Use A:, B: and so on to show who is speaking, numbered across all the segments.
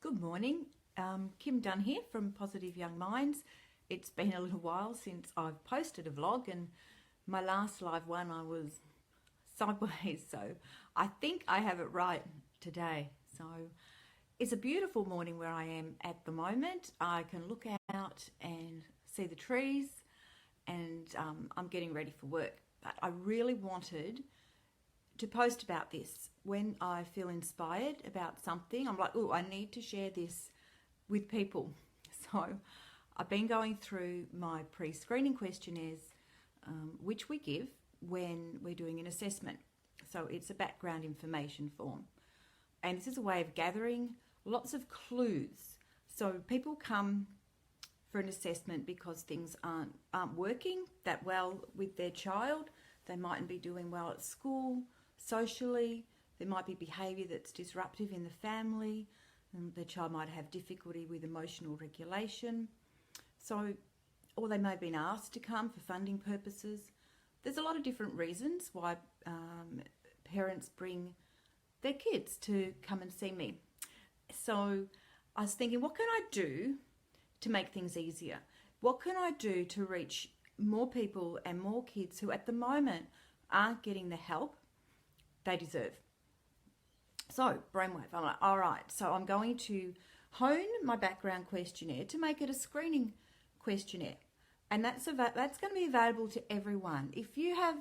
A: Good morning. Kim Dunn here from Positive Young Minds. It's been a little while since I've posted a vlog, and my last live one I was sideways, so I think I have it right today. So it's a beautiful morning where I am at the moment. I can look out and see the trees, and I'm getting ready for work. But I really wanted to post about this when I feel inspired about something. I'm like, oh, I need to share this with people. So I've been going through my pre-screening questionnaires, which we give when we're doing an assessment. So it's a background information form. And this is a way of gathering lots of clues. So people come for an assessment because things aren't working that well with their child. They mightn't be doing well at school, socially. There might be behaviour that's disruptive in the family, and the child might have difficulty with emotional regulation. So, or they may have been asked to come for funding purposes. There's a lot of different reasons why parents bring their kids to come and see me. So I was thinking, what can I do to make things easier? What can I do to reach more people and more kids who at the moment aren't getting the help they deserve? So, brainwave, I'm like, all right, so I'm going to hone my background questionnaire to make it a screening questionnaire. And that's going to be available to everyone. If you have,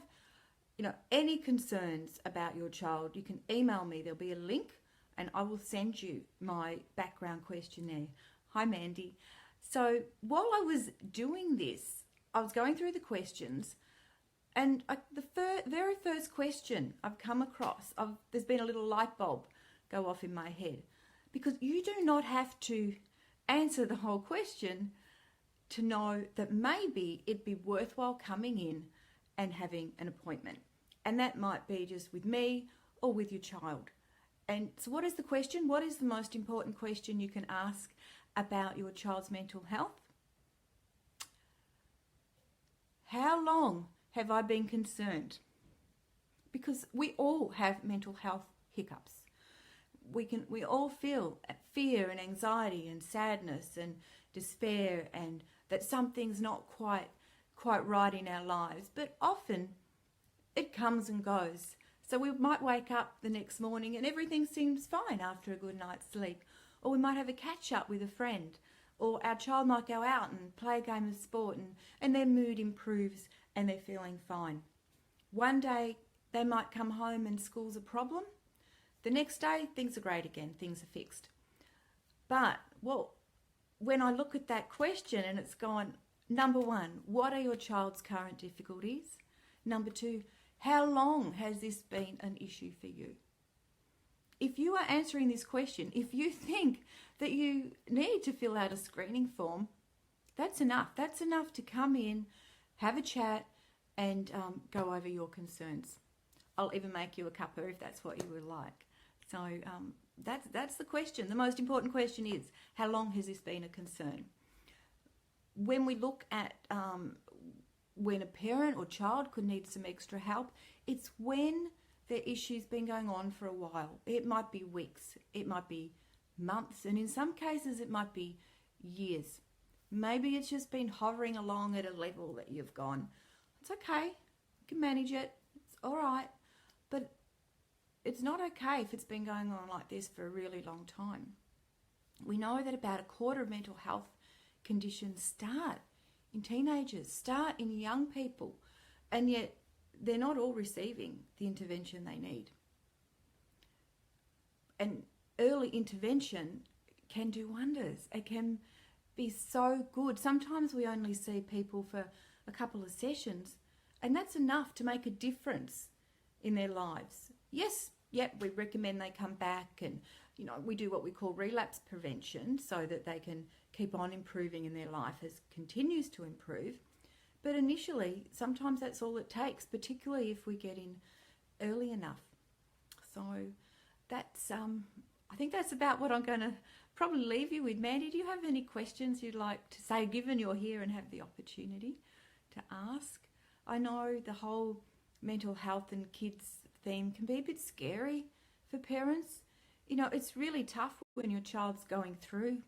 A: any concerns about your child, you can email me. There'll be a link and I will send you my background questionnaire. Hi, Mandy. So while I was doing this, I was going through the questions, and the very first question I've come across, there's been a little light bulb go off in my head, because you do not have to answer the whole question to know that maybe it'd be worthwhile coming in and having an appointment. And that might be just with me or with your child. And so what is the question? What is the most important question you can ask about your child's mental health? How long have I been concerned? Because we all have mental health hiccups. We all feel fear and anxiety and sadness and despair, and that something's not quite right in our lives. But often it comes and goes. So we might wake up the next morning and everything seems fine after a good night's sleep. Or we might have a catch up with a friend. Or our child might go out and play a game of sport and their mood improves and they're feeling fine. One day they might come home and school's a problem. The next day things are great again, things are fixed. But when I look at that question and it's gone, number one, what are your child's current difficulties? Number two, how long has this been an issue for you? If you are answering this question, if you think that you need to fill out a screening form, that's enough. That's enough to come in, have a chat, and go over your concerns. I'll even make you a cuppa if that's what you would like. So that's the question. The most important question is, how long has this been a concern? When we look at when a parent or child could need some extra help, it's when the issue's been going on for a while. It might be weeks, it might be months, and in some cases it might be years. Maybe it's just been hovering along at a level that you've gone, it's okay, you can manage it, it's all right. But it's not okay if it's been going on like this for a really long time. We know that about a quarter of mental health conditions start in teenagers, start in young people, and yet they're not all receiving the intervention they need. And early intervention can do wonders. It can be so good. Sometimes we only see people for a couple of sessions, and that's enough to make a difference in their lives. Yes, we recommend they come back, and we do what we call relapse prevention so that they can keep on improving in their life as continues to improve. But initially, sometimes that's all it takes, particularly if we get in early enough. So that's, I think that's about what I'm going to probably leave you with. Mandy, do you have any questions you'd like to say, given you're here and have the opportunity to ask? I know the whole mental health and kids theme can be a bit scary for parents. You know, it's really tough when your child's going through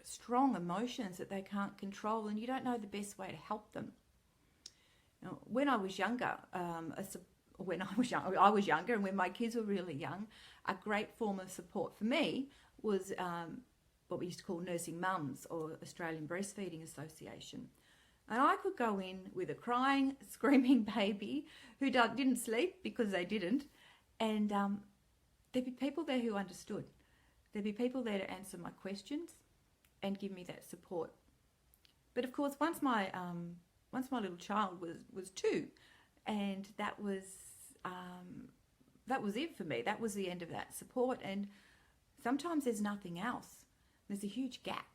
A: strong emotions that they can't control and you don't know the best way to help them. Now, when I was younger, I was younger, and when my kids were really young, a great form of support for me was what we used to call nursing mums, or Australian Breastfeeding Association. And I could go in with a crying, screaming baby who didn't sleep because they didn't, and there'd be people there who understood. There'd be people there to answer my questions and give me that support. But of course, once my little child was 2, and that was it for me. That was the end of that support. And sometimes there's nothing else. There's a huge gap.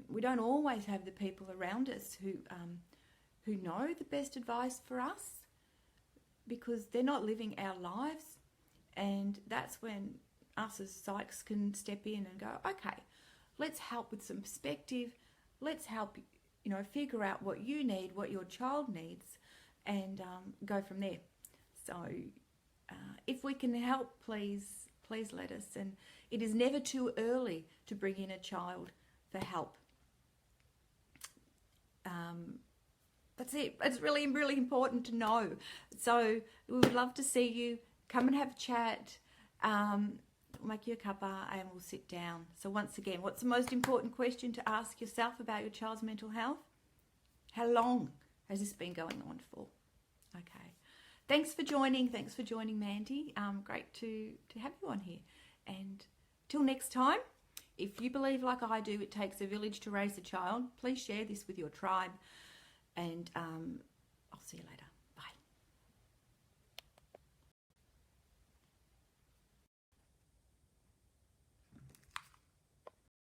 A: We don't always have the people around us who know the best advice for us, because they're not living our lives. And that's when us as psychs can step in and go, okay, let's help with some perspective. Let's help, figure out what you need, what your child needs, and go from there. So if we can help, please let us. And it is never too early to bring in a child for help. That's it. It's really, really important to know. So we would love to see you. Come and have a chat. Make you a cuppa and we'll sit down. So once again, what's the most important question to ask yourself about your child's mental health? How long has this been going on for? Okay. Thanks for joining. Thanks for joining, Mandy. Great to have you on here. And till next time, if you believe like I do, it takes a village to raise a child, please share this with your tribe. And I'll see you later.